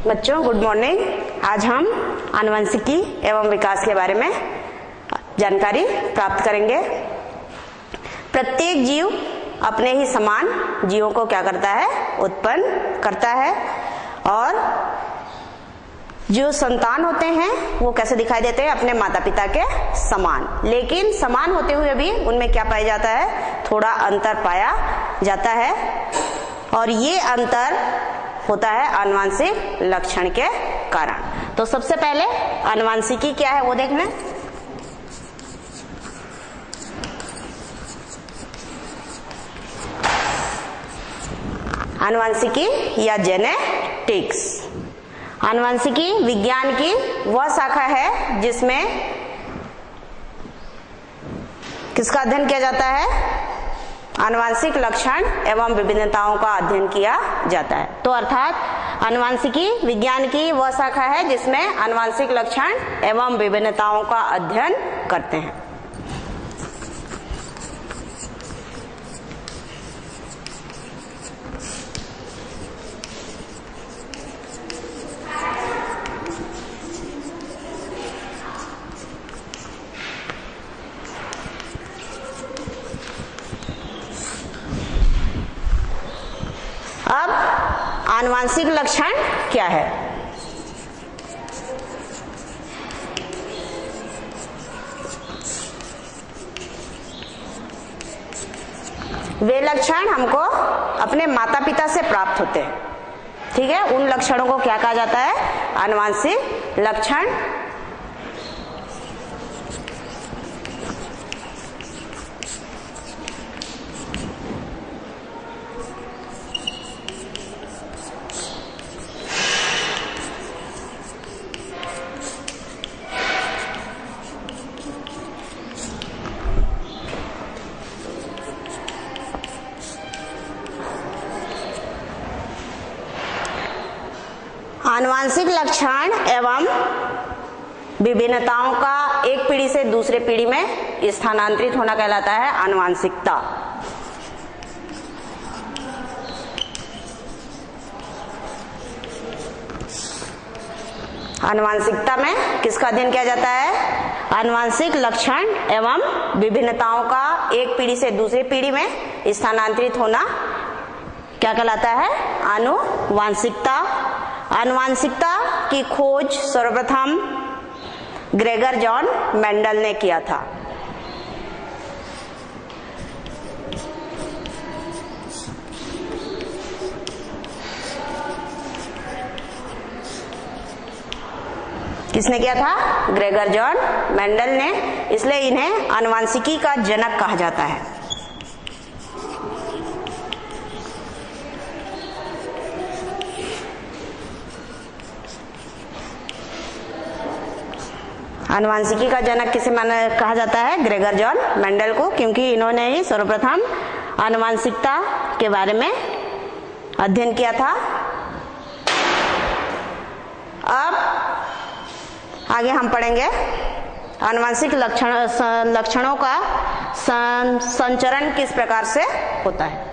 बच्चों good morning. आज हम आनुवंशिकी एवं विकास के बारे में जानकारी प्राप्त करेंगे। प्रत्येक जीव अपने ही समान जीवों को क्या करता है, उत्पन्न करता है। और जो संतान होते हैं वो कैसे दिखाई देते हैं, अपने माता पिता के समान। लेकिन समान होते हुए भी उनमें क्या पाया जाता है, थोड़ा अंतर पाया जाता है। और ये अंतर होता है आनुवंशिक लक्षण के कारण। तो सबसे पहले आनुवंशिकी क्या है वो देख लें। आनुवंशिकी या जेनेटिक्स, आनुवंशिकी विज्ञान की वह शाखा है जिसमें किसका अध्ययन किया जाता है, आनुवंशिक लक्षण एवं विभिन्नताओं का अध्ययन किया जाता है। तो अर्थात आनुवंशिकी विज्ञान की वह शाखा है जिसमें आनुवंशिक लक्षण एवं विभिन्नताओं का अध्ययन करते हैं। अब आनुवंशिक लक्षण क्या है? वे लक्षण हमको अपने माता पिता से प्राप्त होते हैं। ठीक है, उन लक्षणों को क्या कहा जाता है, आनुवंशिक लक्षण। आनुवंशिक लक्षण एवं विभिन्नताओं का एक पीढ़ी से दूसरे पीढ़ी में स्थानांतरित होना कहलाता है आनुवंशिकता। आनुवंशिकता में किसका अध्ययन किया जाता है, आनुवंशिक लक्षण एवं विभिन्नताओं का एक पीढ़ी से दूसरी पीढ़ी में स्थानांतरित होना क्या कहलाता है, आनुवंशिकता। आनुवंशिकता की खोज सर्वप्रथम ग्रेगर जॉन मेंडल ने किया था। किसने किया था, ग्रेगर जॉन मेंडल ने। इसलिए इन्हें आनुवंशिकी का जनक कहा जाता है। आनुवंशिकी का जनक किसे कहा जाता है, ग्रेगर जॉन मेंडल को, क्योंकि इन्होंने ही सर्वप्रथम आनुवंशिकता के बारे में अध्ययन किया था। अब आगे हम पढ़ेंगे आनुवंशिक लक्षणों का संचरण किस प्रकार से होता है।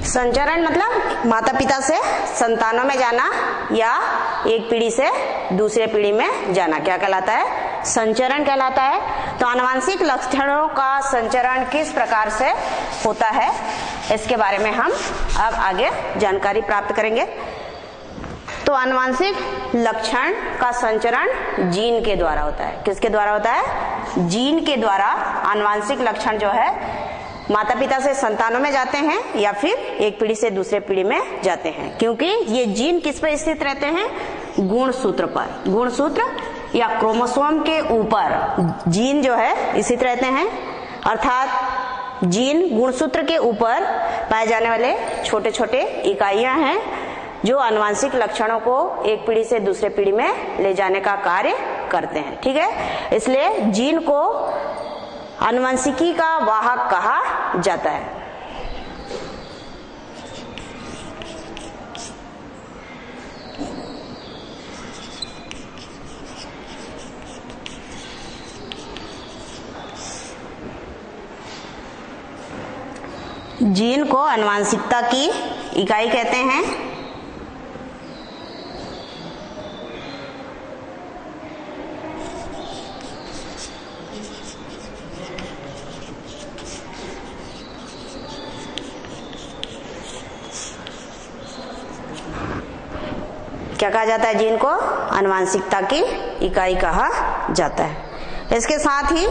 संचरण मतलब माता पिता से संतानों में जाना या एक पीढ़ी से दूसरे पीढ़ी में जाना क्या कहलाता है, संचरण कहलाता है। तो आनुवंशिक लक्षणों का संचरण किस प्रकार से होता है इसके बारे में हम अब आगे जानकारी प्राप्त करेंगे। तो आनुवंशिक लक्षण का संचरण जीन के द्वारा होता है। किसके द्वारा होता है, जीन के द्वारा आनुवंशिक लक्षण जो है माता पिता से संतानों में जाते हैं या फिर एक पीढ़ी से दूसरे पीढ़ी में जाते हैं, क्योंकि ये जीन किस पर स्थित रहते हैं, गुणसूत्र पर। गुणसूत्र या क्रोमोसोम के ऊपर जीन जो है स्थित रहते हैं, अर्थात जीन गुणसूत्र के ऊपर पाए जाने वाले छोटे छोटे इकाइयां हैं जो आनुवंशिक लक्षणों को एक पीढ़ी से दूसरे पीढ़ी में ले जाने का कार्य करते हैं। ठीक है, इसलिए जीन को आनुवंशिकी का वाहक कहा जाता है। जीन को आनुवंशिकता की इकाई कहते हैं। क्या कहा जाता है? जीन को आनुवंशिकता की इकाई कहा जाता है। इसके साथ ही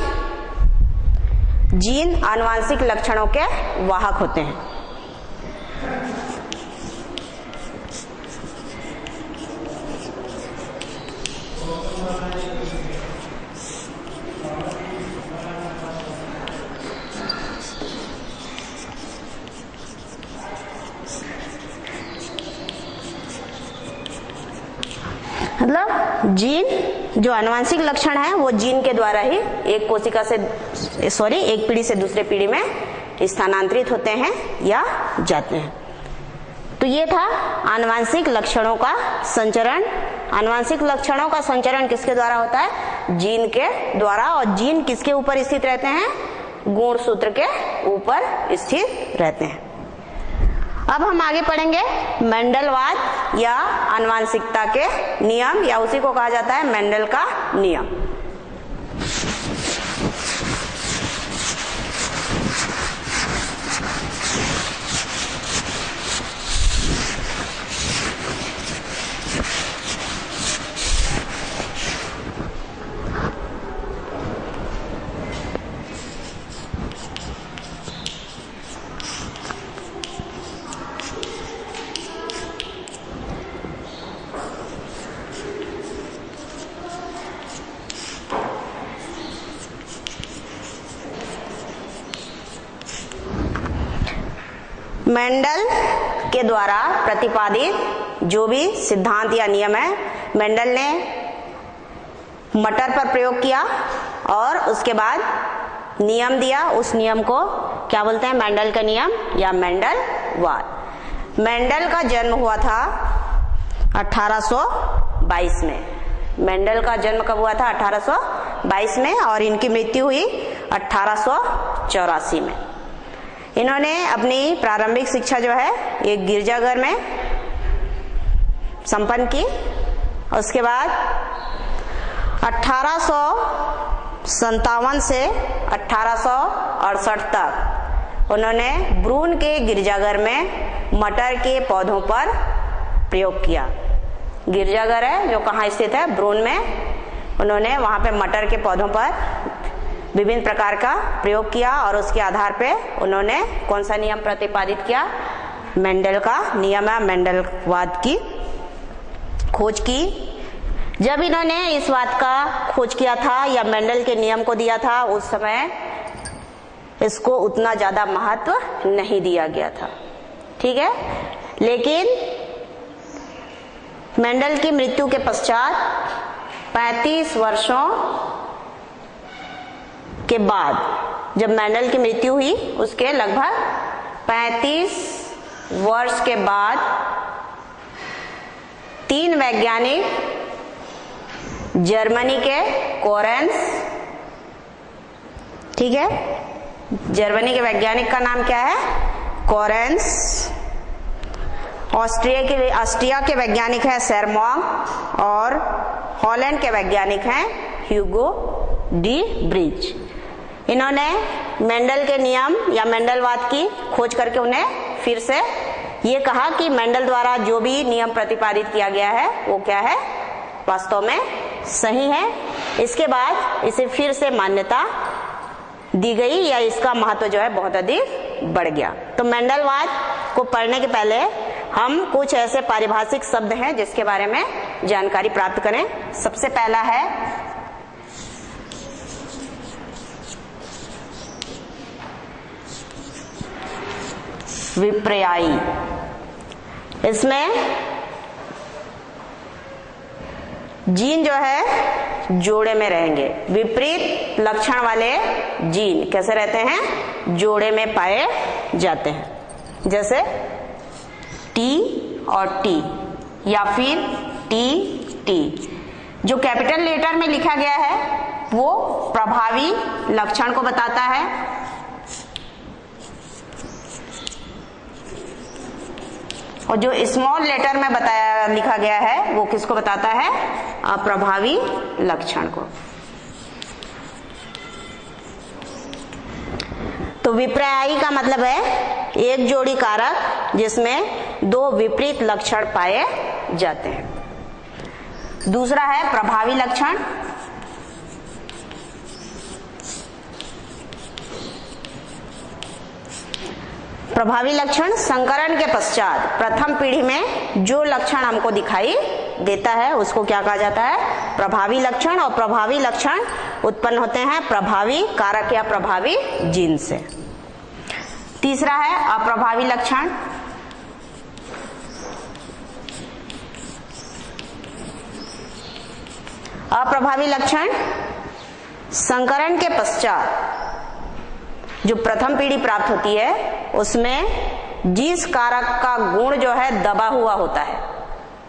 जीन आनुवंशिक लक्षणों के वाहक होते हैं। मतलब जीन जो आनुवंशिक लक्षण है वो जीन के द्वारा ही एक पीढ़ी से दूसरे पीढ़ी में स्थानांतरित होते हैं या जाते हैं। तो ये था आनुवंशिक लक्षणों का संचरण। आनुवंशिक लक्षणों का संचरण किसके द्वारा होता है? जीन के द्वारा। और जीन किसके ऊपर स्थित रहते हैं? गुणसूत्र के ऊपर स्थित रहते हैं। अब हम आगे पढ़ेंगे मेंडलवाद या आनुवंशिकता के नियम, या उसी को कहा जाता है मेंडल का नियम। मेंडल के द्वारा प्रतिपादित जो भी सिद्धांत या नियम है, मेंडल ने मटर पर प्रयोग किया और उसके बाद नियम दिया। उस नियम को क्या बोलते हैं? मेंडल का नियम या मेंडलवाद। मेंडल का जन्म हुआ था 1822 में। मेंडल का जन्म कब हुआ था? 1822 में, और इनकी मृत्यु हुई 1884 में। इन्होंने अपनी प्रारंभिक शिक्षा जो है एक गिरजाघर में संपन्न की। उसके बाद 1857 से 1868 तक उन्होंने ब्रून के गिरजाघर में मटर के पौधों पर प्रयोग किया। गिरजाघर है जो कहाँ स्थित है? ब्रून में। उन्होंने वहां पे मटर के पौधों पर विभिन्न प्रकार का प्रयोग किया और उसके आधार पे उन्होंने कौन सा नियम प्रतिपादित किया? मेंडल का नियम है, मेंडलवाद की खोज की। जब इन्होंने इस बात का खोज किया था या मेंडल के नियम को दिया था, उस समय इसको उतना ज्यादा महत्व नहीं दिया गया था। ठीक है, लेकिन मेंडल की मृत्यु के पश्चात 35 वर्षों के बाद, जब मेंडल की मृत्यु हुई उसके लगभग 35 वर्ष के बाद 3 वैज्ञानिक जर्मनी के कोरेंस, ठीक है, जर्मनी के वैज्ञानिक का नाम क्या है? कोरेंस। ऑस्ट्रिया के वैज्ञानिक है सेरमॉन्ग, और हॉलैंड के वैज्ञानिक हैं ह्यूगो डी ब्रिज। इन्होंने मेंडल के नियम या मेंडलवाद की खोज करके उन्हें फिर से ये कहा कि मेंडल द्वारा जो भी नियम प्रतिपादित किया गया है वो क्या है? वास्तव में सही है। इसके बाद इसे फिर से मान्यता दी गई या इसका महत्व जो है बहुत अधिक बढ़ गया। तो मेंडलवाद को पढ़ने के पहले हम कुछ ऐसे पारिभाषिक शब्द हैं जिसके बारे में जानकारी प्राप्त करें। सबसे पहला है विपर्यायी। इसमें जीन जो है जोड़े में रहेंगे। विपरीत लक्षण वाले जीन कैसे रहते हैं? जोड़े में पाए जाते हैं, जैसे टी और टी या फिर टी टी। जो कैपिटल लेटर में लिखा गया है वो प्रभावी लक्षण को बताता है, और जो स्मॉल लेटर में बताया लिखा गया है वो किसको बताता है? अप्रभावी लक्षण को। तो विपर्यायी का मतलब है एक जोड़ी कारक जिसमें दो विपरीत लक्षण पाए जाते हैं। दूसरा है प्रभावी लक्षण। प्रभावी लक्षण संकरण के पश्चात प्रथम पीढ़ी में जो लक्षण हमको दिखाई देता है उसको क्या कहा जाता है? प्रभावी लक्षण। और प्रभावी लक्षण उत्पन्न होते हैं प्रभावी कारक या प्रभावी जीन से। तीसरा है अप्रभावी लक्षण। अप्रभावी लक्षण संकरण के पश्चात जो प्रथम पीढ़ी प्राप्त होती है उसमें जिस कारक का गुण जो है दबा हुआ होता है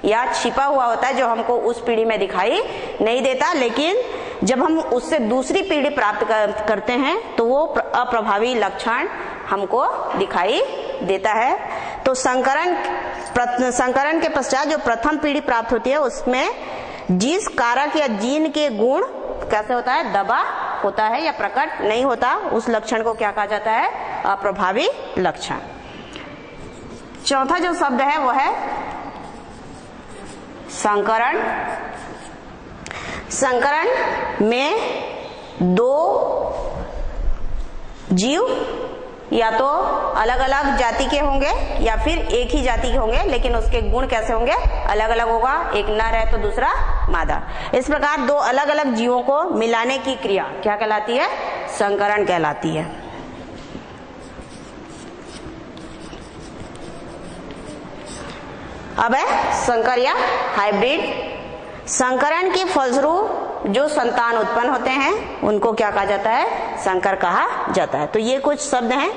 या छिपा हुआ होता है, जो हमको उस पीढ़ी में दिखाई नहीं देता, लेकिन जब हम उससे दूसरी पीढ़ी प्राप्त करते हैं तो वो अप्रभावी लक्षण हमको दिखाई देता है। तो संकरण के पश्चात जो प्रथम पीढ़ी प्राप्त होती है उसमें जिस कारक या जीन के गुण कैसे होता है? दबा होता है या प्रकट नहीं होता, उस लक्षण को क्या कहा जाता है? अप्रभावी लक्षण। चौथा जो शब्द है वो है संकरण। संकरण में दो जीव या तो अलग अलग जाति के होंगे या फिर एक ही जाति के होंगे, लेकिन उसके गुण कैसे होंगे? अलग अलग होगा। एक नर है तो दूसरा मादा। इस प्रकार दो अलग अलग जीवों को मिलाने की क्रिया क्या कहलाती है? संकरण कहलाती है। अब है संकर या हाइब्रिड। संकरण के फलस्वरूप जो संतान उत्पन्न होते हैं उनको क्या कहा जाता है? संकर कहा जाता है। तो ये कुछ शब्द हैं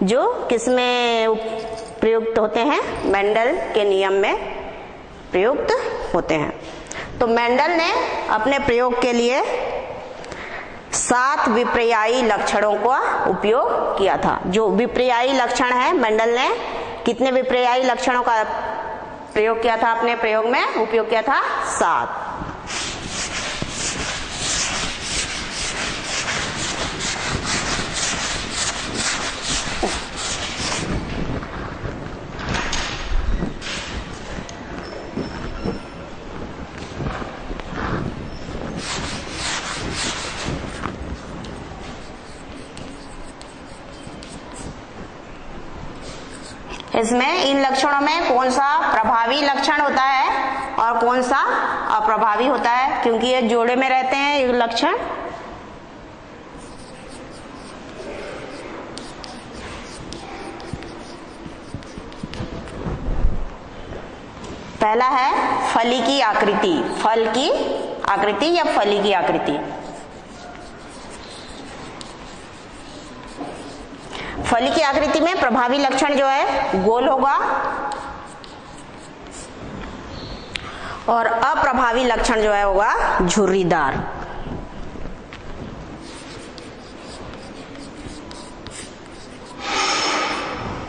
जो किसमें प्रयुक्त होते हैं? मेंडल के नियम में प्रयुक्त होते हैं। तो मेंडल ने अपने प्रयोग के लिए 7 विपर्यायी लक्षणों का उपयोग किया था। जो विपर्यायी लक्षण है, मेंडल ने कितने विपर्यायी लक्षणों का प्रयोग किया था? अपने प्रयोग में उपयोग किया था 7। इसमें इन लक्षणों में कौन सा प्रभावी लक्षण होता है और कौन सा अप्रभावी होता है, क्योंकि ये जोड़े में रहते हैं ये लक्षण। पहला है फली की आकृति। फल की आकृति या फली की आकृति। फली की आकृति में प्रभावी लक्षण जो है गोल होगा और अप्रभावी लक्षण जो है होगा झुर्रीदार।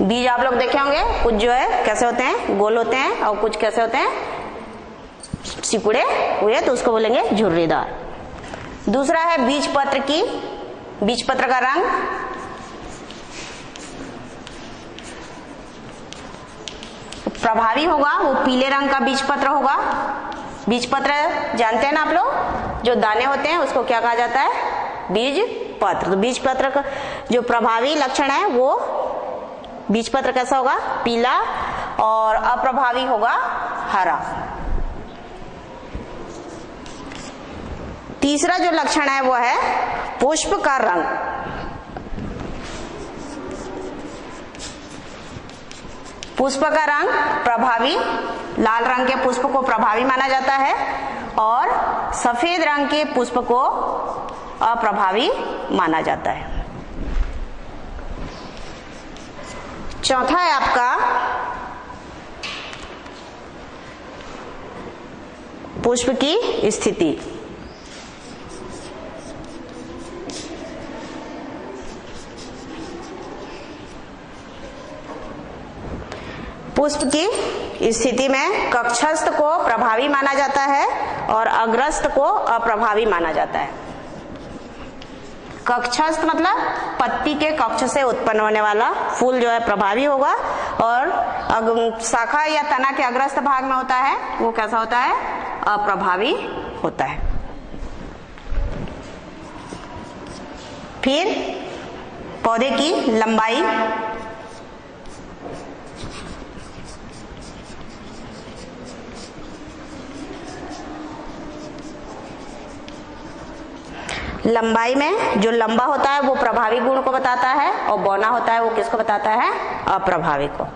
बीज आप लोग देखे होंगे, कुछ जो है कैसे होते हैं? गोल होते हैं और कुछ कैसे होते हैं? सिकुड़े हुए, तो उसको बोलेंगे झुर्रीदार। दूसरा है बीज पत्र की। बीज पत्र का रंग प्रभावी होगा, वो पीले रंग का बीज पत्र होगा। बीज पत्र जानते हैं ना आप लोग, जो दाने होते हैं उसको क्या कहा जाता है? बीज पत्र। तो बीज पत्र का जो प्रभावी लक्षण है वो बीज पत्र कैसा होगा? पीला, और अप्रभावी होगा हरा। तीसरा जो लक्षण है वो है पुष्प का रंग। पुष्प का रंग प्रभावी, लाल रंग के पुष्प को प्रभावी माना जाता है और सफेद रंग के पुष्प को अप्रभावी माना जाता है। चौथा है आपका पुष्प की स्थिति। पुष्प की स्थिति में कक्षस्थ को प्रभावी माना जाता है और अग्रस्थ को अप्रभावी माना जाता है। कक्षस्थ मतलब पत्ती के कक्ष से उत्पन्न होने वाला फूल जो है प्रभावी होगा, और शाखा या तना के अग्रस्थ भाग में होता है वो कैसा होता है, अप्रभावी होता है। फिर पौधे की लंबाई। लंबाई में जो लंबा होता है वो प्रभावी गुण को बताता है और बौना होता है वो किसको बताता है, अप्रभावी को।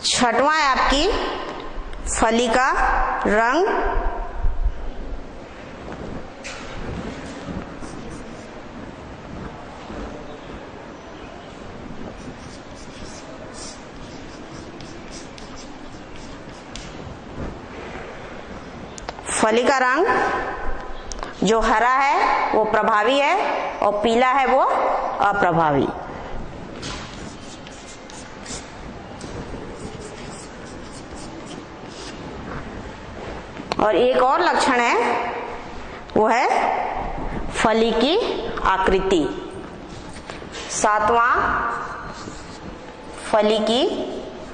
छठवां है आपकी फली का रंग। फली का रंग जो हरा है वो प्रभावी है और पीला है वो अप्रभावी। और एक और लक्षण है वो है फली की आकृति। सातवां फली की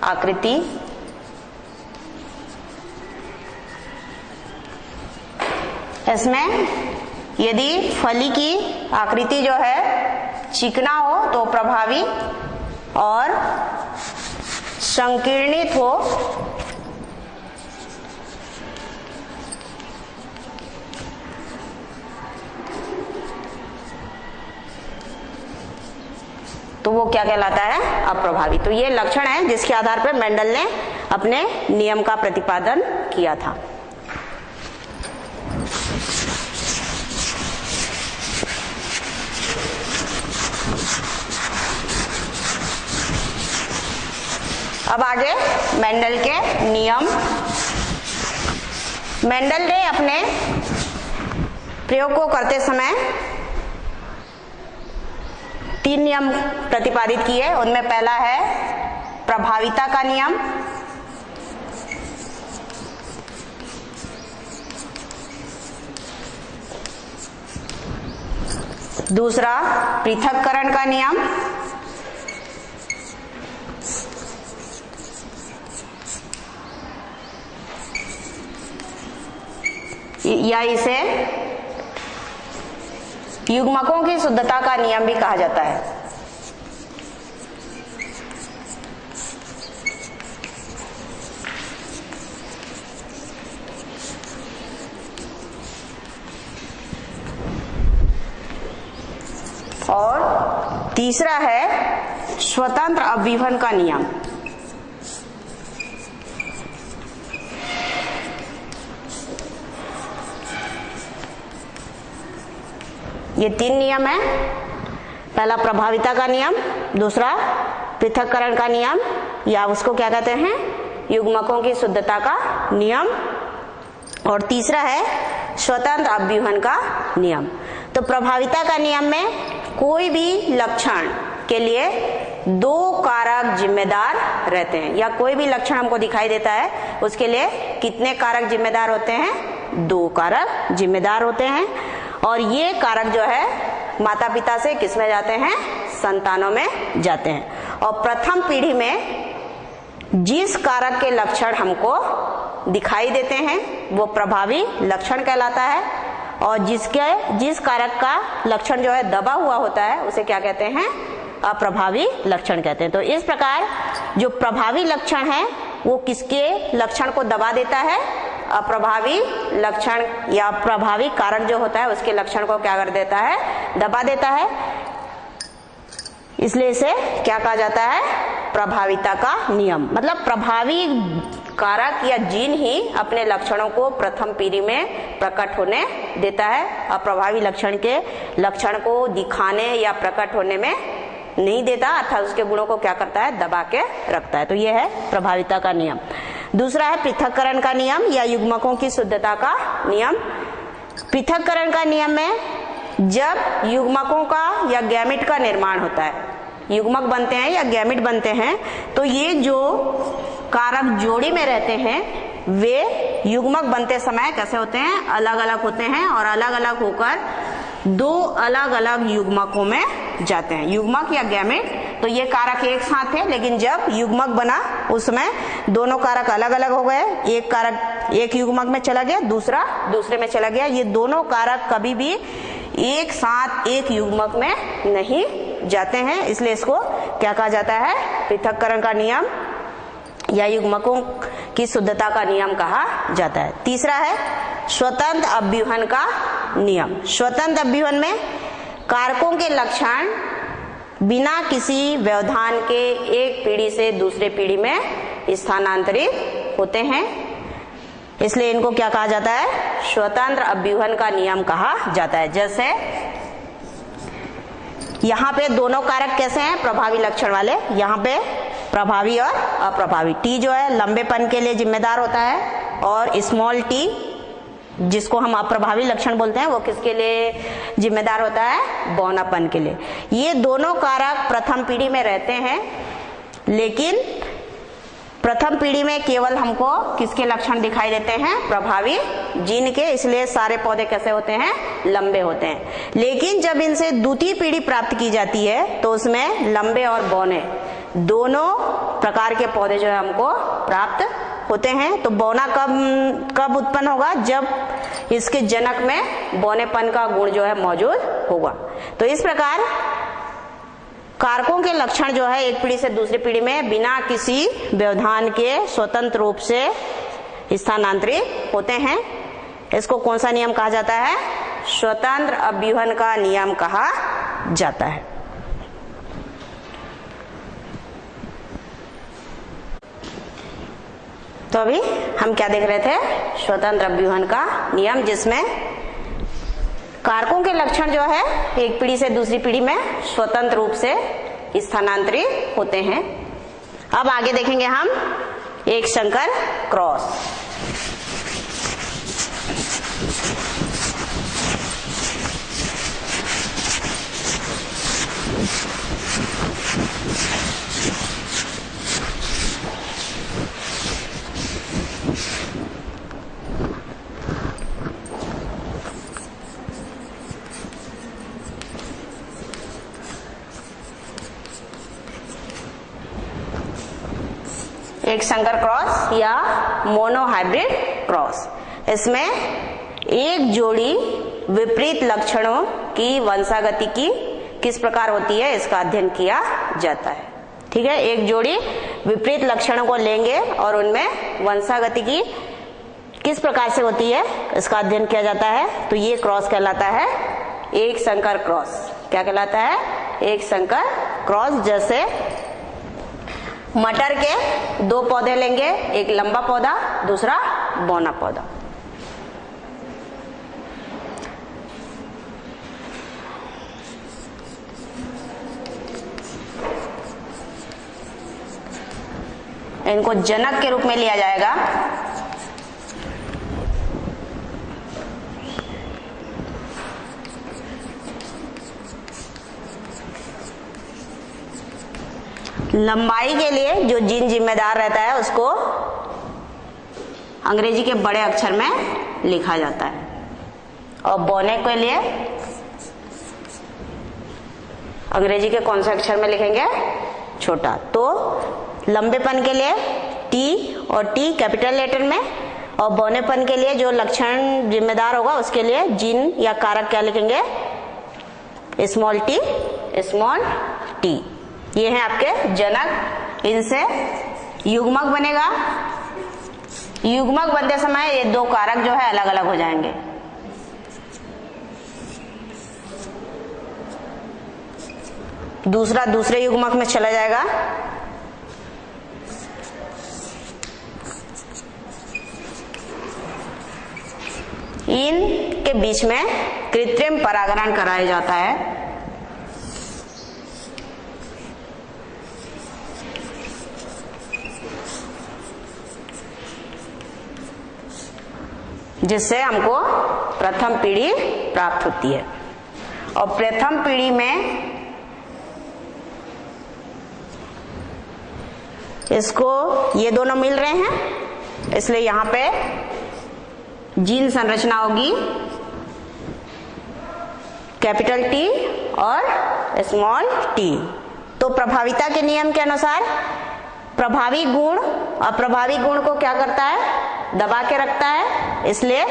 आकृति। इसमें यदि फली की आकृति जो है चिकना हो तो प्रभावी और संकीर्णित हो तो वो क्या कहलाता है, अप्रभावी। तो ये लक्षण है जिसके आधार पर मेंडल ने अपने नियम का प्रतिपादन किया था। अब आगे मेंडल के नियम। मेंडल ने अपने प्रयोग को करते समय 3 नियम प्रतिपादित किए। उनमें पहला है प्रभाविता का नियम, दूसरा पृथक्करण का नियम, या इसे युग्मकों की शुद्धता का नियम भी कहा जाता है। और तीसरा है स्वतंत्र अभिवन का नियम। ये 3 नियम है। पहला प्रभाविता का नियम, दूसरा पृथक्करण का नियम या उसको क्या कहते हैं, युग्मकों की शुद्धता का नियम, और तीसरा है स्वतंत्र अभ्यूहन का नियम। तो प्रभाविता का नियम में कोई भी लक्षण के लिए 2 कारक जिम्मेदार रहते हैं, या कोई भी लक्षण हमको दिखाई देता है उसके लिए कितने कारक जिम्मेदार होते हैं, 2 कारक जिम्मेदार होते हैं। और ये कारक जो है माता पिता से किसमें जाते हैं, संतानों में जाते हैं। और प्रथम पीढ़ी में जिस कारक के लक्षण हमको दिखाई देते हैं वो प्रभावी लक्षण कहलाता है, और जिस कारक का लक्षण जो है दबा हुआ होता है उसे क्या कहते हैं? अप्रभावी लक्षण कहते हैं। तो इस प्रकार जो प्रभावी लक्षण है वो किसके लक्षण को दबा देता है? अप्रभावी लक्षण या प्रभावी कारक जो होता है उसके लक्षण को क्या कर देता है? दबा देता है। इसलिए इसे क्या कहा जाता है? प्रभाविता का नियम। मतलब प्रभावी कारक या जीन ही अपने लक्षणों को प्रथम पीढ़ी में प्रकट होने देता है। अप्रभावी लक्षण के लक्षण को दिखाने या प्रकट होने में नहीं देता, अर्थात उसके गुणों को क्या करता है? दबा के रखता है। तो यह है प्रभाविता का नियम। दूसरा है पृथक्करण का नियम या युग्मकों की शुद्धता का नियम। पृथक्करण का नियम में जब युग्मकों का या गैमेट का निर्माण होता है, युग्मक बनते हैं या गैमेट बनते हैं, तो ये जो कारक जोड़ी में रहते हैं वे युग्मक बनते समय कैसे होते हैं? अलग अलग होते हैं और अलग अलग होकर दो अलग अलग युग्मकों में जाते हैं। युग्मक या गैमेट, तो ये कारक एक साथ थे, लेकिन जब युग्मक बना उसमें दोनों कारक अलग अलग हो गए। एक कारक एक युग्मक में चला गया, दूसरा दूसरे में चला गया। ये दोनों कारक कभी भी एक साथ एक युग्मक में नहीं जाते हैं, इसलिए इसको क्या कहा जाता है? पृथक्करण का नियम या युग्मकों की शुद्धता का नियम कहा जाता है। तीसरा है स्वतंत्र अभ्यूहन का नियम। स्वतंत्र अभ्यूहन में कारकों के लक्षण बिना किसी व्यवधान के एक पीढ़ी से दूसरे पीढ़ी में स्थानांतरित होते हैं, इसलिए इनको क्या कहा जाता है? स्वतंत्र अभ्यूहन का नियम कहा जाता है। जैसे यहाँ पे दोनों कारक कैसे हैं? प्रभावी लक्षण वाले। यहाँ पे प्रभावी और अप्रभावी। टी जो है लंबेपन के लिए जिम्मेदार होता है और स्मॉल टी जिसको हम अप्रभावी लक्षण बोलते हैं वो किसके लिए जिम्मेदार होता है? बौनापन के लिए। ये दोनों कारक प्रथम पीढ़ी में रहते हैं, लेकिन प्रथम पीढ़ी में केवल हमको किसके लक्षण दिखाई देते हैं? प्रभावी जीन के, इसलिए सारे पौधे कैसे होते हैं? लंबे होते हैं। लेकिन जब इनसे द्वितीय पीढ़ी प्राप्त की जाती है तो उसमें लंबे और बौने दोनों प्रकार के पौधे जो है हमको प्राप्त होते हैं। तो बौना कब उत्पन्न होगा? जब इसके जनक में बौनेपन का गुण जो है मौजूद होगा। तो इस प्रकार कारकों के लक्षण जो है एक पीढ़ी से दूसरी पीढ़ी में बिना किसी व्यवधान के स्वतंत्र रूप से स्थानांतरित होते हैं। इसको कौन सा नियम कहा जाता है? स्वतंत्र अभ्यूहन का नियम कहा जाता है। तो अभी हम क्या देख रहे थे? स्वतंत्र अभ्यूहन का नियम, जिसमें कारकों के लक्षण जो है एक पीढ़ी से दूसरी पीढ़ी में स्वतंत्र रूप से स्थानांतरित होते हैं। अब आगे देखेंगे हम एक संकर क्रॉस। एक संकर क्रॉस या मोनो हाइब्रिड क्रॉस, इसमें एक जोड़ी विपरीत लक्षणों की वंशागति की किस प्रकार होती है इसका अध्ययन किया जाता है। ठीक है, एक जोड़ी विपरीत लक्षणों को लेंगे और उनमें वंशागति की किस प्रकार से होती है इसका अध्ययन किया जाता है। तो ये क्रॉस कहलाता है एक संकर क्रॉस। क्या कहलाता है? एक संकर क्रॉस। जैसे मटर के दो पौधे लेंगे, एक लंबा पौधा दूसरा बौना पौधा। इनको जनक के रूप में लिया जाएगा। लंबाई के लिए जो जीन जिम्मेदार रहता है उसको अंग्रेजी के बड़े अक्षर में लिखा जाता है और बौने के लिए अंग्रेजी के कौन से अक्षर में लिखेंगे? छोटा। तो लंबेपन के लिए टी और टी कैपिटल लेटर में और बौनेपन के लिए जो लक्षण जिम्मेदार होगा उसके लिए जीन या कारक क्या लिखेंगे, स्मॉल टी। ये हैं आपके जनक, इनसे युग्मक बनेगा। युग्मक बनते समय ये दो कारक जो है अलग अलग हो जाएंगे। दूसरा दूसरे युग्मक में चला जाएगा। इनके बीच में कृत्रिम परागण कराया जाता है। जिससे हमको प्रथम पीढ़ी प्राप्त होती है। और प्रथम पीढ़ी में इसको ये दोनों मिल रहे हैं, इसलिए यहां पे जीन संरचना होगी कैपिटल टी और स्मॉल टी। तो प्रभाविता के नियम के अनुसार प्रभावी गुण अप्रभावी गुण को क्या करता है, दबा के रखता है। इसलिए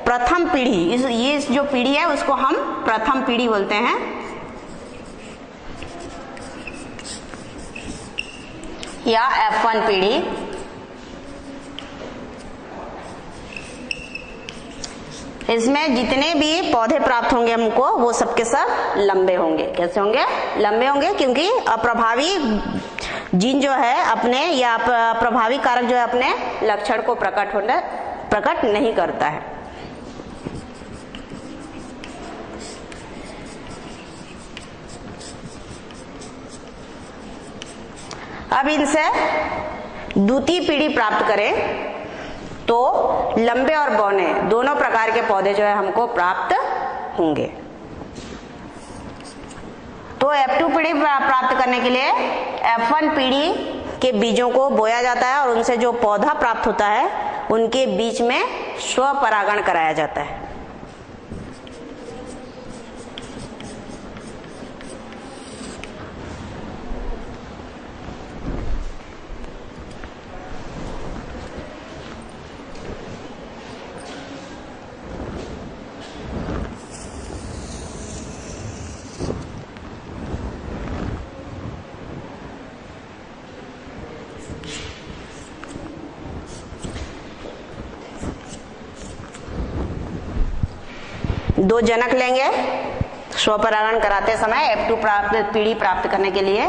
प्रथम पीढ़ी, ये जो पीढ़ी है उसको हम प्रथम पीढ़ी बोलते हैं। या F1 पीढ़ी। इसमें जितने भी पौधे प्राप्त होंगे हमको वो सबके सब लंबे होंगे। कैसे होंगे, लंबे होंगे, क्योंकि अप्रभावी जीन जो है अपने या प्रभावी कारक जो है अपने लक्षण को प्रकट नहीं करता है। अब इनसे द्वितीय पीढ़ी प्राप्त करें तो लंबे और बौने दोनों प्रकार के पौधे जो है हमको प्राप्त होंगे। तो F2 पीढ़ी प्राप्त करने के लिए F1 पीढ़ी के बीजों को बोया जाता है और उनसे जो पौधा प्राप्त होता है उनके बीच में स्वपरागण कराया जाता है। दो जनक लेंगे स्वपरागण कराते समय F2 पीढ़ी प्राप्त करने के लिए।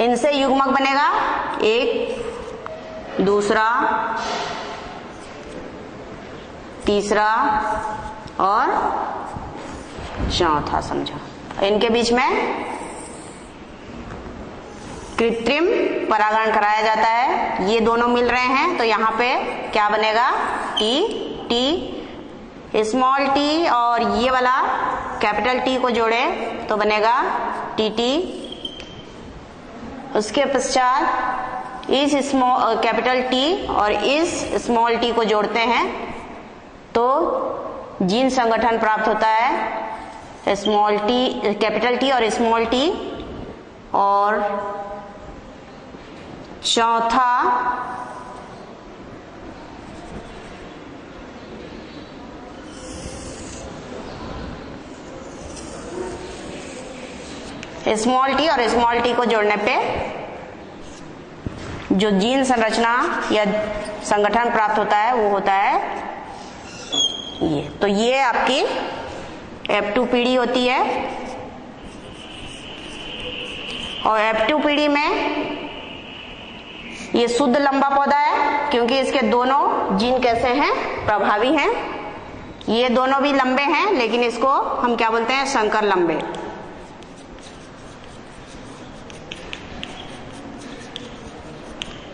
इनसे युग्मक बनेगा, एक, दूसरा, तीसरा और चौथा, समझो। इनके बीच में कृत्रिम परागण कराया जाता है। ये दोनों मिल रहे हैं तो यहाँ पे क्या बनेगा, टी, स्मॉल टी और ये वाला कैपिटल टी को जोड़े तो बनेगा टी। उसके पश्चात इस कैपिटल टी और इस स्मॉल टी को जोड़ते हैं तो जीन संगठन प्राप्त होता है, स्मॉल टी, कैपिटल टी और स्मॉल टी। और चौथा स्मॉल टी और स्मॉल टी को जोड़ने पे जो जीन संरचना या संगठन प्राप्त होता है वो होता है ये। तो ये आपकी F2 पीढ़ी होती है। और F2 पीढ़ी में ये शुद्ध लंबा पौधा है क्योंकि इसके दोनों जीन कैसे हैं, प्रभावी हैं। ये दोनों भी लंबे हैं लेकिन इसको हम क्या बोलते हैं, संकर लंबे।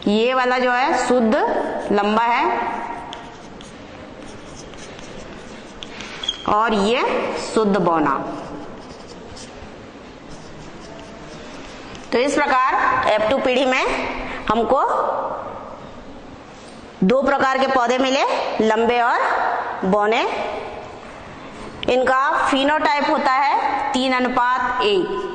ये वाला जो है शुद्ध लंबा है और ये शुद्ध बौना। तो इस प्रकार F2 पीढ़ी में हमको दो प्रकार के पौधे मिले, लंबे और बौने। इनका फिनोटाइप होता है 3:1।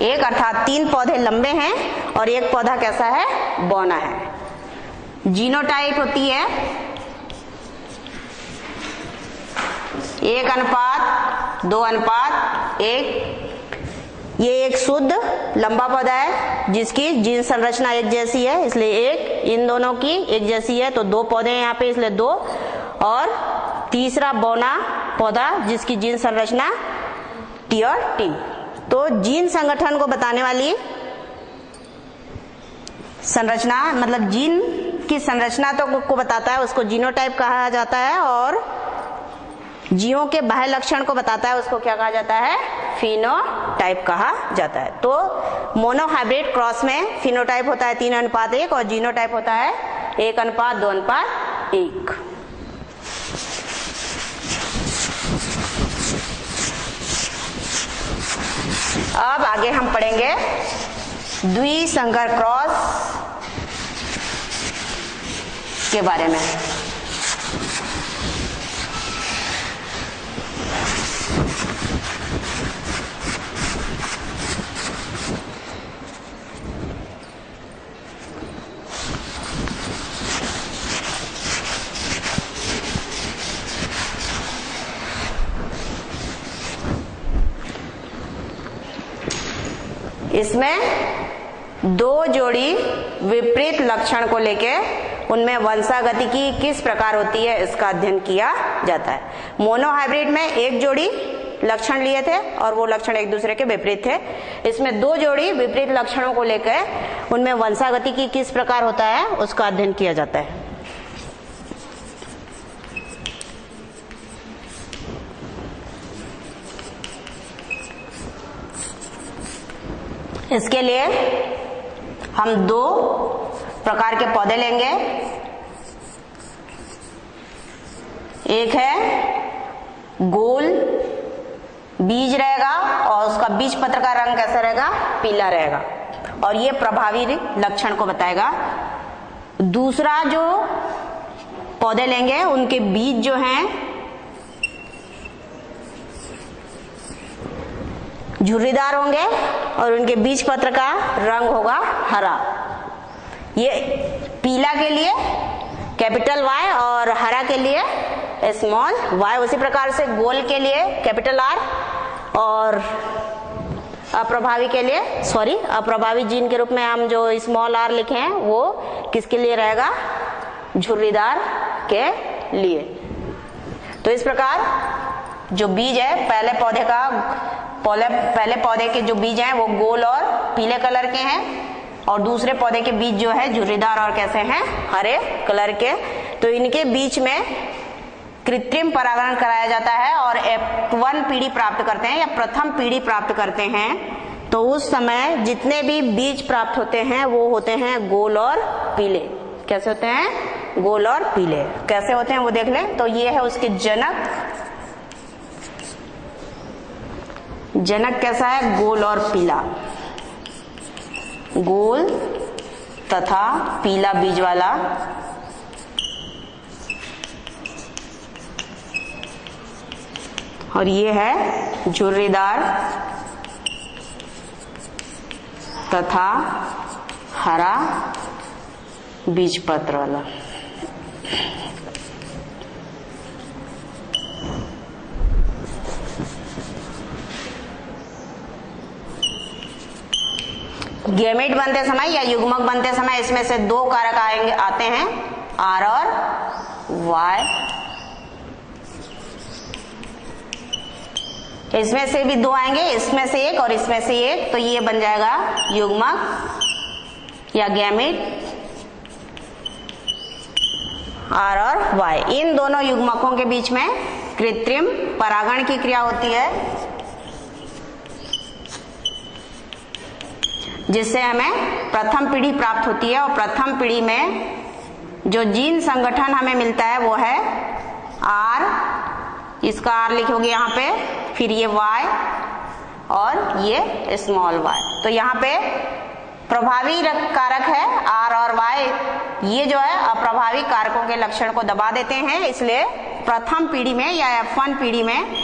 एक अर्थात 3 पौधे लंबे हैं और एक पौधा कैसा है, बौना है। जीनोटाइप होती है 1:2:1। ये एक शुद्ध लंबा पौधा है जिसकी जीन संरचना एक जैसी है, इसलिए एक, इन दोनों की एक जैसी है तो 2 पौधे हैं यहाँ पे, इसलिए 2। और तीसरा बौना पौधा जिसकी जीन संरचना T और T। तो जीन संगठन को बताने वाली संरचना, मतलब जीन की संरचना तो को बताता है, उसको जीनोटाइप कहा जाता है, और जीवों के बाह्य लक्षण को बताता है, उसको क्या कहा जाता है, फिनोटाइप कहा जाता है। तो मोनोहाइब्रिड क्रॉस में फिनोटाइप होता है 3:1 और जीनोटाइप होता है 1:2:1। अब आगे हम पढ़ेंगे द्विसंकर क्रॉस के बारे में। इसमें 2 जोड़ी विपरीत लक्षण को लेके उनमें वंशागति की किस प्रकार होती है इसका अध्ययन किया जाता है। मोनोहाइब्रिड में 1 जोड़ी लक्षण लिए थे और वो लक्षण एक दूसरे के विपरीत थे। इसमें 2 जोड़ी विपरीत लक्षणों को लेकर उनमें वंशागति की किस प्रकार होता है उसका अध्ययन किया जाता है। इसके लिए हम 2 प्रकार के पौधे लेंगे। एक है गोल बीज रहेगा और उसका बीज पत्र का रंग कैसा रहेगा, पीला रहेगा, और ये प्रभावी लक्षण को बताएगा। दूसरा जो पौधे लेंगे उनके बीज जो हैं झुर्रीदार होंगे और उनके बीज पत्र का रंग होगा हरा। ये पीला के लिए कैपिटल Y और हरा के लिए स्मॉल y। उसी प्रकार से गोल के लिए कैपिटल R और अप्रभावी के लिए अप्रभावी जीन के रूप में हम जो स्मॉल r लिखे हैं वो किसके लिए रहेगा, झुर्रीदार के लिए। तो इस प्रकार जो बीज है पहले पौधे के जो बीज हैं वो गोल और पीले कलर के हैं और दूसरे पौधे के बीज जो है झुर्रीदार और कैसे हैं, हरे कलर के। तो इनके बीच में कृत्रिम परागण कराया जाता है और F1 पीढ़ी प्राप्त करते हैं या प्रथम पीढ़ी प्राप्त करते हैं। तो उस समय जितने भी बीज प्राप्त होते हैं वो होते हैं गोल और पीले। कैसे होते हैं, गोल और पीले। कैसे होते हैं वो देख लें। तो ये है उसके जनक कैसा है, गोल और पीला, गोल तथा पीला बीज वाला। और ये है झुर्रीदार तथा हरा बीज पत्र वाला। गैमेट बनते समय या युग्मक बनते समय इसमें से 2 कारक आते हैं, R और Y। इसमें से भी 2 आएंगे, इसमें से 1 और इसमें से 1, तो ये बन जाएगा युग्मक या गैमेट R और Y। इन दोनों युग्मकों के बीच में कृत्रिम परागण की क्रिया होती है जिससे हमें प्रथम पीढ़ी प्राप्त होती है। और प्रथम पीढ़ी में जो जीन संगठन हमें मिलता है वो है R, इसका R लिखोगे यहाँ पे, फिर ये Y और ये स्मॉल y। तो यहाँ पे प्रभावी कारक है R और Y, ये जो है अप्रभावी कारकों के लक्षण को दबा देते हैं। इसलिए प्रथम पीढ़ी में या F1 पीढ़ी में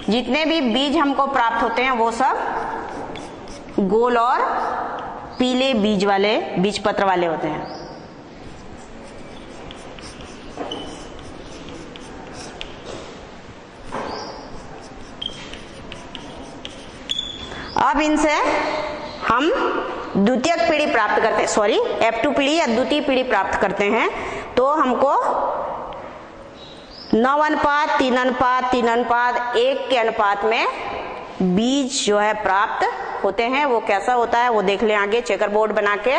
जितने भी बीज हमको प्राप्त होते हैं वो सब गोल और पीले बीज पत्र वाले होते हैं। अब इनसे हम द्वितीयक पीढ़ी प्राप्त करते हैं, सॉरी F2 पीढ़ी या द्वितीय पीढ़ी प्राप्त करते हैं। तो हमको 9:3 3:1 के अनुपात में बीज जो है प्राप्त होते हैं। वो कैसा होता है वो देख लें आगे चेकर बोर्ड बना के।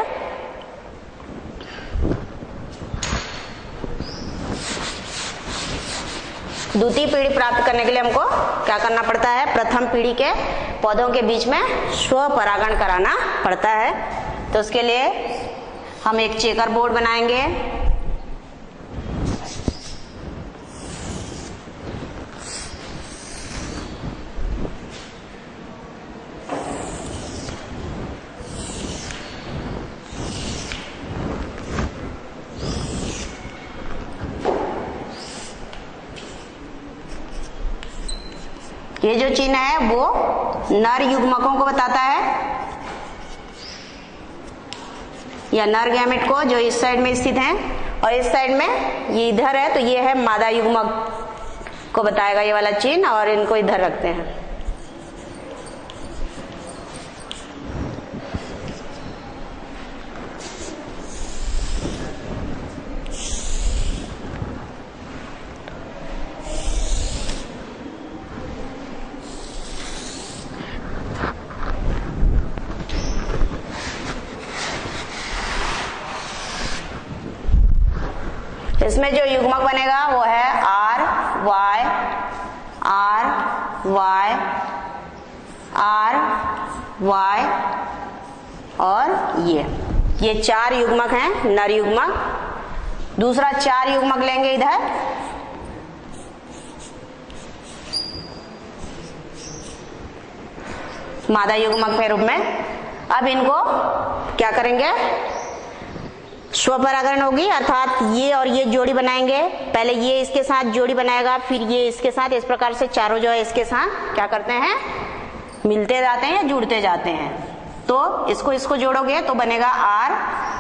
द्वितीय पीढ़ी प्राप्त करने के लिए हमको क्या करना पड़ता है, प्रथम पीढ़ी के पौधों के बीच में स्वपरागण कराना पड़ता है। तो उसके लिए हम एक चेकर बोर्ड बनाएंगे। ये जो चिन्ह है वो नर युग्मकों को बताता है, या नर गैमेट को जो इस साइड में स्थित हैं, और इस साइड में ये इधर है तो ये है मादा युग्मक को बताएगा ये वाला चिन्ह, और इनको इधर रखते हैं। इसमें जो युग्मक बनेगा वो है R Y R Y R Y और ये 4 युग्मक हैं नर युग्मक। दूसरा 4 युग्मक लेंगे इधर, मादा युग्मक के रूप में। अब इनको क्या करेंगे, स्वपरागण होगी, अर्थात ये और ये जोड़ी बनाएंगे। पहले ये इसके साथ जोड़ी बनाएगा, फिर ये इसके साथ, इस प्रकार से चारों जो है इसके साथ क्या करते हैं, मिलते जाते हैं या जुड़ते जाते हैं। तो इसको जोड़ोगे तो बनेगा R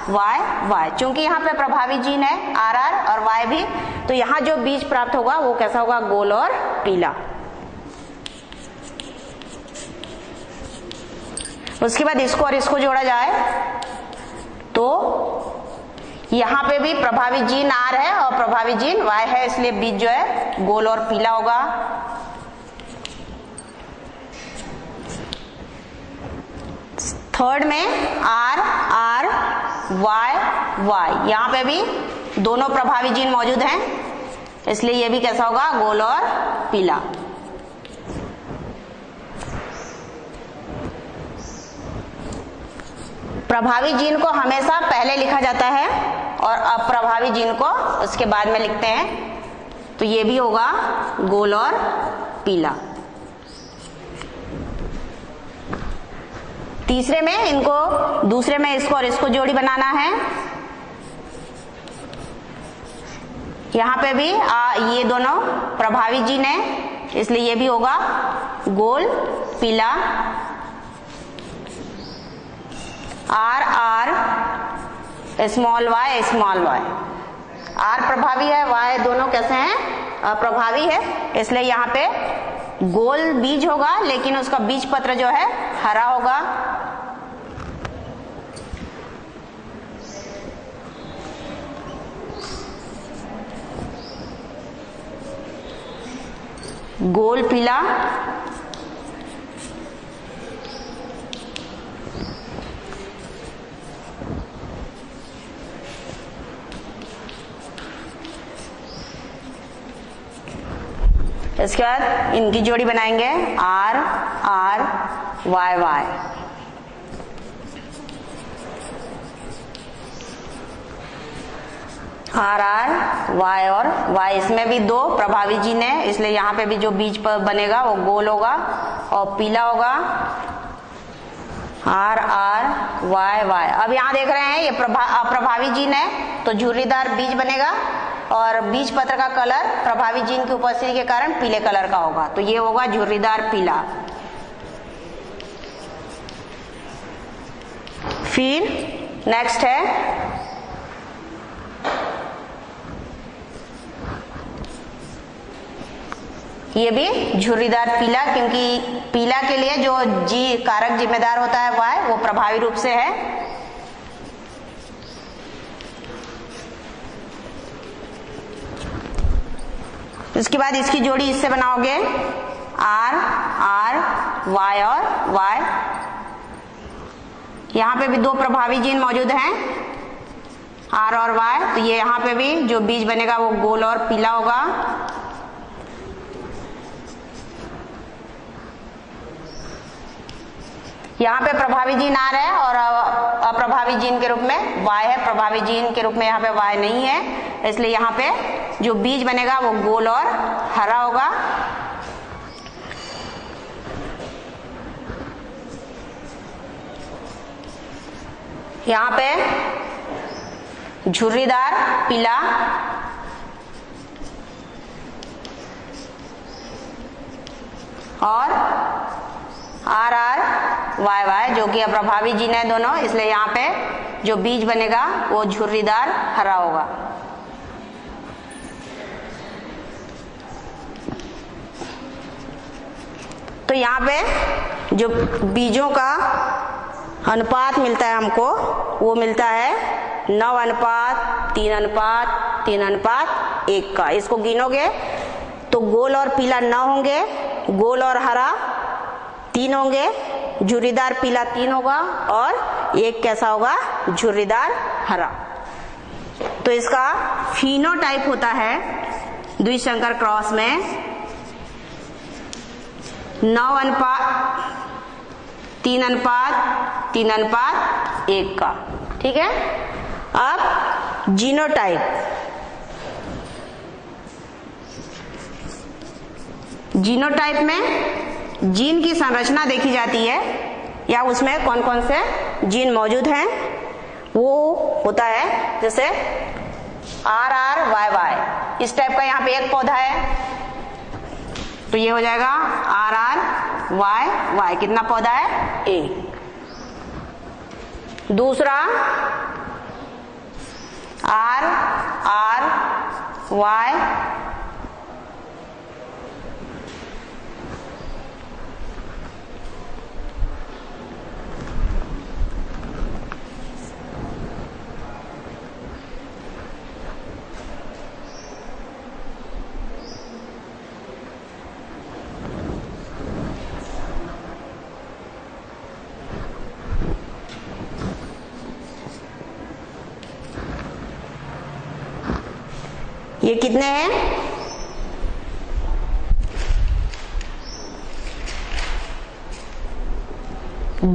Y Y। चूंकि यहाँ पे प्रभावी जीन है RR और Y भी, तो यहाँ जो बीज प्राप्त होगा वो कैसा होगा, गोल और पीला। उसके बाद इसको और इसको जोड़ा जाए तो यहाँ पे भी प्रभावी जीन R है और प्रभावी जीन Y है, इसलिए बीज जो है गोल और पीला होगा। थर्ड में R R Y Y, यहाँ पे भी दोनों प्रभावी जीन मौजूद हैं, इसलिए ये भी कैसा होगा, गोल और पीला। प्रभावी जीन को हमेशा पहले लिखा जाता है और अप्रभावी जीन को उसके बाद में लिखते हैं। तो ये भी होगा गोल और पीला। तीसरे में इनको, दूसरे में इसको और इसको जोड़ी बनाना है। यहाँ पे भी ये दोनों प्रभावी जीन है, इसलिए ये भी होगा गोल पीला। R R small y small y, R प्रभावी है, Y दोनों कैसे हैं, अप्रभावी है, इसलिए यहाँ पे गोल बीज होगा, लेकिन उसका बीज पत्र जो है हरा होगा। गोल पीला। इसके बाद इनकी जोड़ी बनाएंगे R R Y Y। R R Y और Y, इसमें भी दो प्रभावी जीन है, इसलिए यहाँ पे भी जो बीज बनेगा वो गोल होगा और पीला होगा। R R Y Y। अब यहाँ देख रहे हैं ये अप्रभावी जीन है, तो झुर्रीदार बीज बनेगा और बीज पत्र का कलर प्रभावी जीन की उपस्थिति के कारण पीले कलर का होगा, तो ये होगा झुर्रीदार पीला। फिर नेक्स्ट है ये भी झुर्रीदार पीला, क्योंकि पीला के लिए जो जी कारक जिम्मेदार होता है Y वो प्रभावी रूप से है। उसके बाद इसकी जोड़ी इससे बनाओगे R R Y और Y। यहाँ पे भी दो प्रभावी जीन मौजूद हैं R और Y, तो ये यहाँ पे भी जो बीज बनेगा वो गोल और पीला होगा। यहाँ पे प्रभावी जीन R है और अप्रभावी जीन के रूप में Y है। प्रभावी जीन के रूप में यहाँ पे Y नहीं है, इसलिए यहाँ पे जो बीज बनेगा वो गोल और हरा होगा। यहाँ पे झुर्रीदार पीला और R R Y Y जो कि अप्रभावी जीन है दोनों, इसलिए यहाँ पे जो बीज बनेगा वो झुर्रीदार हरा होगा। तो यहाँ पे जो बीजों का अनुपात मिलता है हमको वो मिलता है 9:3:3:3:1 का। इसको गिनोगे तो गोल और पीला 9 होंगे, गोल और हरा 3 होंगे, झुर्रीदार पीला 3 होगा और एक कैसा होगा, झुर्रीदार हरा। तो इसका फिनोटाइप होता है द्विसंकर क्रॉस में 9:3:3:1 का। ठीक है। अब जीनोटाइप, जीनोटाइप में जीन की संरचना देखी जाती है या उसमें कौन कौन से जीन मौजूद हैं वो होता है, जैसे R R Y Y इस टाइप का यहाँ पे एक पौधा है तो ये हो जाएगा R R Y Y। कितना पौधा है, एक। दूसरा R R Y ये कितने हैं,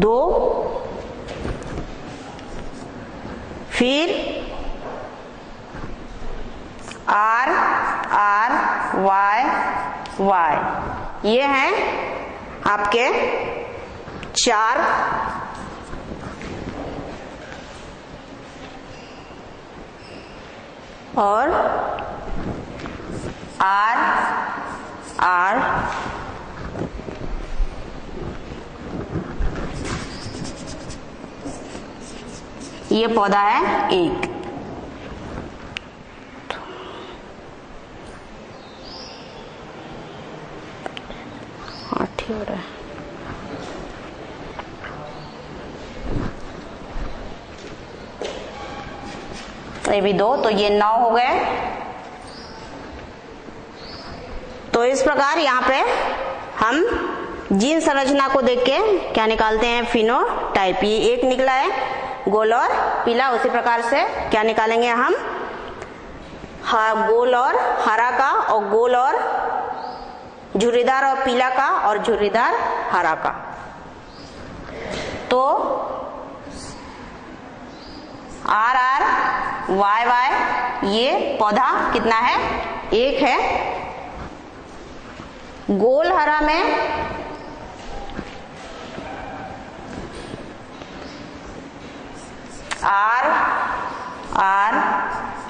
दो। फिर R R Y Y ये हैं आपके 4। और R R ये पौधा है एक। हाँ ठीक हो रहा है। ये भी 2, तो ये 9 हो गए। तो इस प्रकार यहाँ पे हम जीन संरचना को देख के क्या निकालते हैं, फिनोटाइप। ये एक निकला है गोल और पीला, उसी प्रकार से क्या निकालेंगे हम, गोल और हरा का, और गोल और झुर्रीदार और पीला का, और झुर्रीदार हरा का। तो R R Y Y ये पौधा कितना है, एक है। गोल हरा में R R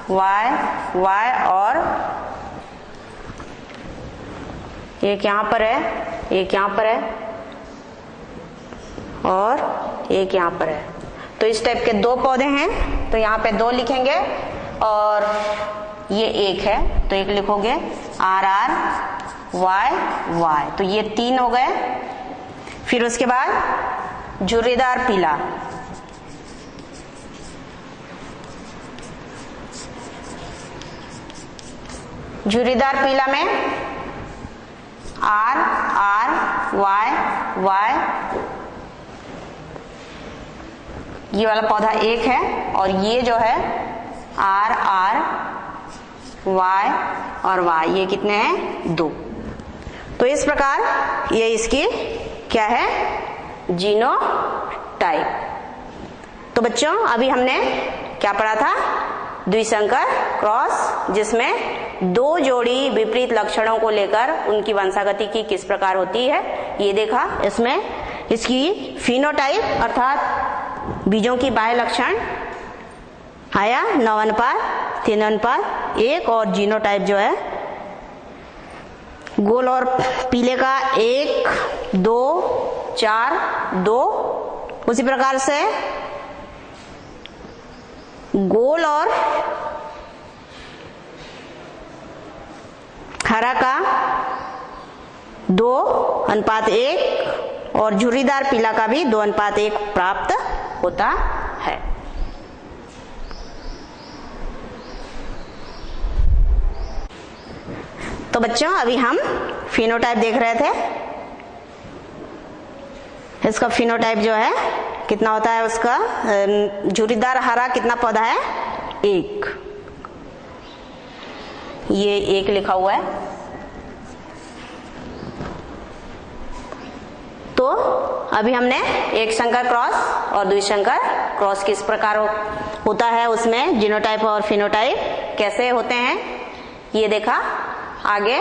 Y Y और एक यहाँ पर है, एक यहाँ पर है और एक यहाँ पर है। तो इस टाइप के 2 पौधे हैं, तो यहाँ पे 2 लिखेंगे और ये 1 है तो 1 लिखोगे, RRYY, तो ये 3 हो गए। फिर उसके बाद झुर्रीदार पीला, झुर्रीदार पीला में RRYY, ये वाला पौधा 1 है और ये जो है RRY और Y, ये कितने हैं? 2। तो इस प्रकार ये इसकी क्या है? जीनोटाइप। तो बच्चों अभी हमने क्या पढ़ा था? द्विसंकर क्रॉस, जिसमें 2 जोड़ी विपरीत लक्षणों को लेकर उनकी वंशागति की किस प्रकार होती है ये देखा। इसमें इसकी फिनोटाइप अर्थात बीजों की बाह्य लक्षण आया 9:3:1 और जीनोटाइप जो है गोल और पीले का 1, 2, 4, 2। उसी प्रकार से गोल और हरा का 2:1 और झुर्रीदार पीला का भी 2:1 प्राप्त होता है। तो बच्चों अभी हम फिनोटाइप देख रहे थे। इसका फिनोटाइप जो है कितना होता है? उसका झुर्रीदार हरा कितना पौधा है? 1, ये 1 लिखा हुआ है। तो अभी हमने एक संकर क्रॉस और द्विसंकर क्रॉस किस प्रकार होता है, उसमें जीनोटाइप और फिनोटाइप कैसे होते हैं ये देखा। आगे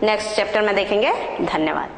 नेक्स्ट चैप्टर में देखेंगे। धन्यवाद।